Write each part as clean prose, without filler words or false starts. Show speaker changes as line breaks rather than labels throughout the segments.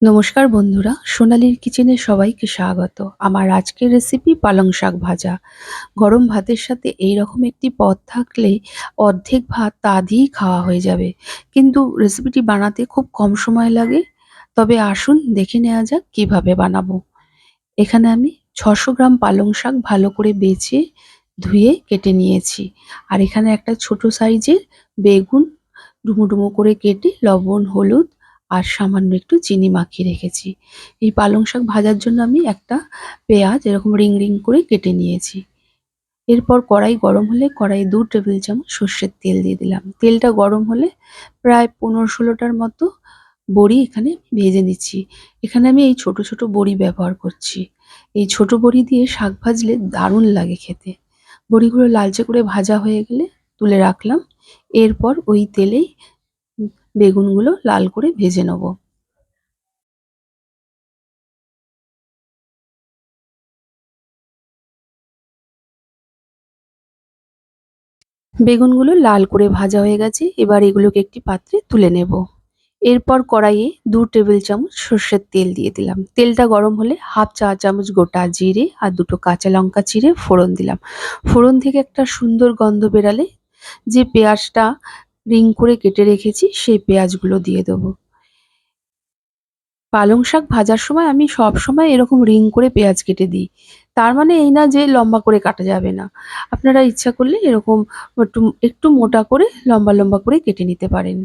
নমস্কার বন্ধুরা, সোনালীর কিচেনে সবাইকে স্বাগত। আমার আজকের রেসিপি পালং শাক ভাজা। গরম ভাতের সাথে এইরকম একটি পদ থাকলে অর্ধেক ভাত তা দিয়েই খাওয়া হয়ে যাবে। কিন্তু রেসিপিটি বানাতে খুব কম সময় লাগে। তবে আসুন দেখে নেওয়া যাক কিভাবে বানাবো। এখানে আমি ৬০০ গ্রাম পালং শাক ভালো করে বেছে ধুয়ে কেটে নিয়েছি। আর এখানে একটা ছোট সাইজের বেগুন ডুমো ডুমো করে কেটে লবণ, হলুদ আর সামান্য একটু চিনি মাখিয়ে রেখেছি। এই পালং শাক ভাজার জন্য আমি একটা পেঁয়াজ এরকম রিং রিং করে কেটে নিয়েছি। এরপর কড়াই গরম হলে কড়াইয়ে ২ টেবিল চামচ সর্ষের তেল দিয়ে দিলাম। তেলটা গরম হলে প্রায় ১৫-১৬টার মতো বড়ি এখানে ভেজে নিচ্ছি। এখানে আমি এই ছোট ছোট বড়ি ব্যবহার করছি। এই ছোট বড়ি দিয়ে শাক ভাজলে দারুণ লাগে খেতে। বড়িগুলো লালচে করে ভাজা হয়ে গেলে তুলে রাখলাম। এরপর ওই তেলেই বেগুনগুলো লাল করে ভেজে নেব। বেগুনগুলো লাল করে ভাজা হয়ে গেছে। এবার এগুলোকে একটি পাত্রে তুলে নেব। এরপর কড়াইয়ে ২ টেবিল চামচ সর্ষের তেল দিয়ে দিলাম। তেলটা গরম হলে হাফ চা চামচ গোটা জিরে আর ২টো কাঁচা লঙ্কা চিড়ে ফোড়ন দিলাম। ফোড়ন থেকে একটা সুন্দর গন্ধ বেরালে যে পেঁয়াজটা রিং করে কেটে রেখেছি সেই পেঁয়াজগুলো দিয়ে দেবো। পালং শাক ভাজার সময় আমি সবসময় এরকম রিং করে পেঁয়াজ কেটে দিই। তার মানে এই না যে লম্বা করে কাটা যাবে না। আপনারা ইচ্ছা করলে এরকম একটু একটু মোটা করে লম্বা লম্বা করে কেটে নিতে পারেন।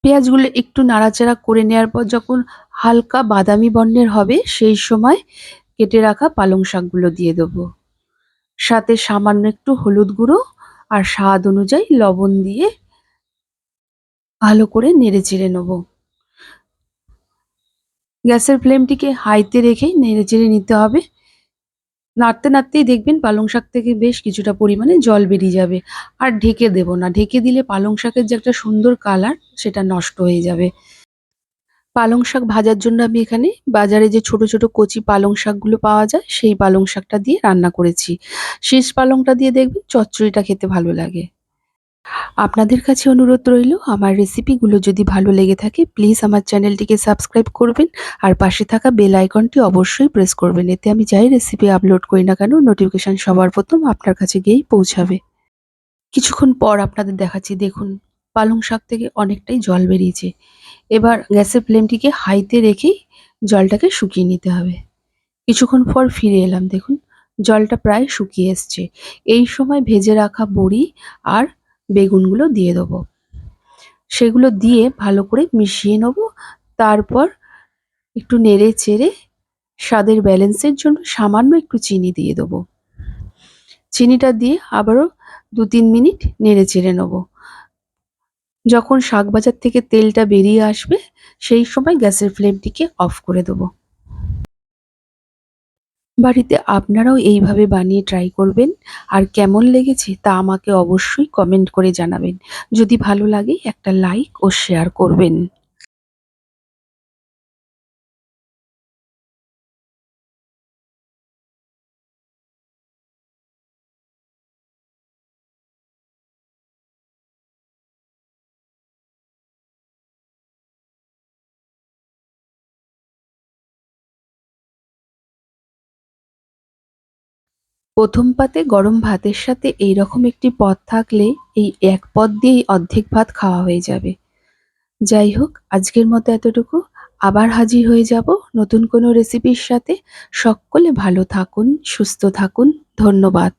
পেঁয়াজগুলো একটু নাড়াচাড়া করে নেওয়ার পর যখন হালকা বাদামি বর্ণের হবে সেই সময় কেটে রাখা পালং শাকগুলো দিয়ে দেবো। সাথে সামান্য একটু হলুদ গুঁড়ো আর স্বাদ অনুযায়ী লবণ দিয়ে ভালো করে নেড়েচেড়ে নেবো। গ্যাসের ফ্লেমটিকে হাইতে রেখেই নেড়েচেড়ে নিতে হবে। নাড়তে নাড়তেই দেখবেন পালং শাক থেকে বেশ কিছুটা পরিমাণে জল বেরিয়ে যাবে। আর ঢেকে দেব না। ঢেকে দিলে পালং শাকের যে একটা সুন্দর কালার সেটা নষ্ট হয়ে যাবে। পালং শাক ভাজার জন্য আমি এখানে বাজারে যে ছোট ছোট কচি পালং শাকগুলো পাওয়া যায় সেই পালং শাকটা দিয়ে রান্না করেছি। শীষ পালংটা দিয়ে দেখবেন চচ্চড়িটা খেতে ভালো লাগে। আপনাদের কাছে অনুরোধ রইল, আমার রেসিপিগুলো যদি ভালো লেগে থাকে প্লিজ আমার চ্যানেলটিকে সাবস্ক্রাইব করবেন আর পাশে থাকা বেল আইকনটি অবশ্যই প্রেস করবেন। এতে আমি যাই রেসিপি আপলোড করি না কেন নোটিফিকেশন সবার প্রথম আপনার কাছে গিয়েই পৌঁছাবে। কিছুক্ষণ পর আপনাদের দেখাচ্ছি, দেখুন পালং শাক থেকে অনেকটাই জল বেরিয়েছে। এবার গ্যাসের ফ্লেমটিকে হাইতে রেখেই জলটাকে শুকিয়ে নিতে হবে। কিছুক্ষণ পর ফিরে এলাম, দেখুন জলটা প্রায় শুকিয়ে এসছে। এই সময় ভেজে রাখা বড়ি আর বেগুনগুলো দিয়ে দেবো। সেগুলো দিয়ে ভালো করে মিশিয়ে নেব। তারপর একটু নেড়ে চেড়ে স্বাদের ব্যালেন্সের জন্য সামান্য একটু চিনি দিয়ে দেবো। চিনিটা দিয়ে আবারও ২-৩ মিনিট নেড়ে চেড়ে নেব। যখন শাক ভাজার থেকে তেলটা বেরিয়ে আসবে সেই সময় গ্যাসের ফ্লেমটিকে অফ করে দেবো। বাড়িতে আপনারাও এইভাবে বানিয়ে ট্রাই করবেন। আর কেমন লেগেছে তা আমাকে অবশ্যই কমেন্ট করে জানাবেন। যদি ভালো লাগে একটা লাইক ও শেয়ার করবেন। প্রথম পাতে গরম ভাতের সাথে এইরকম একটি পদ থাকলে এই এক পদ দিয়েই অর্ধেক ভাত খাওয়া হয়ে যাবে। যাই হোক, আজকের মতো এতটুকু। আবার হাজির হয়ে যাব নতুন কোনো রেসিপির সাথে। সকলে ভালো থাকুন, সুস্থ থাকুন। ধন্যবাদ।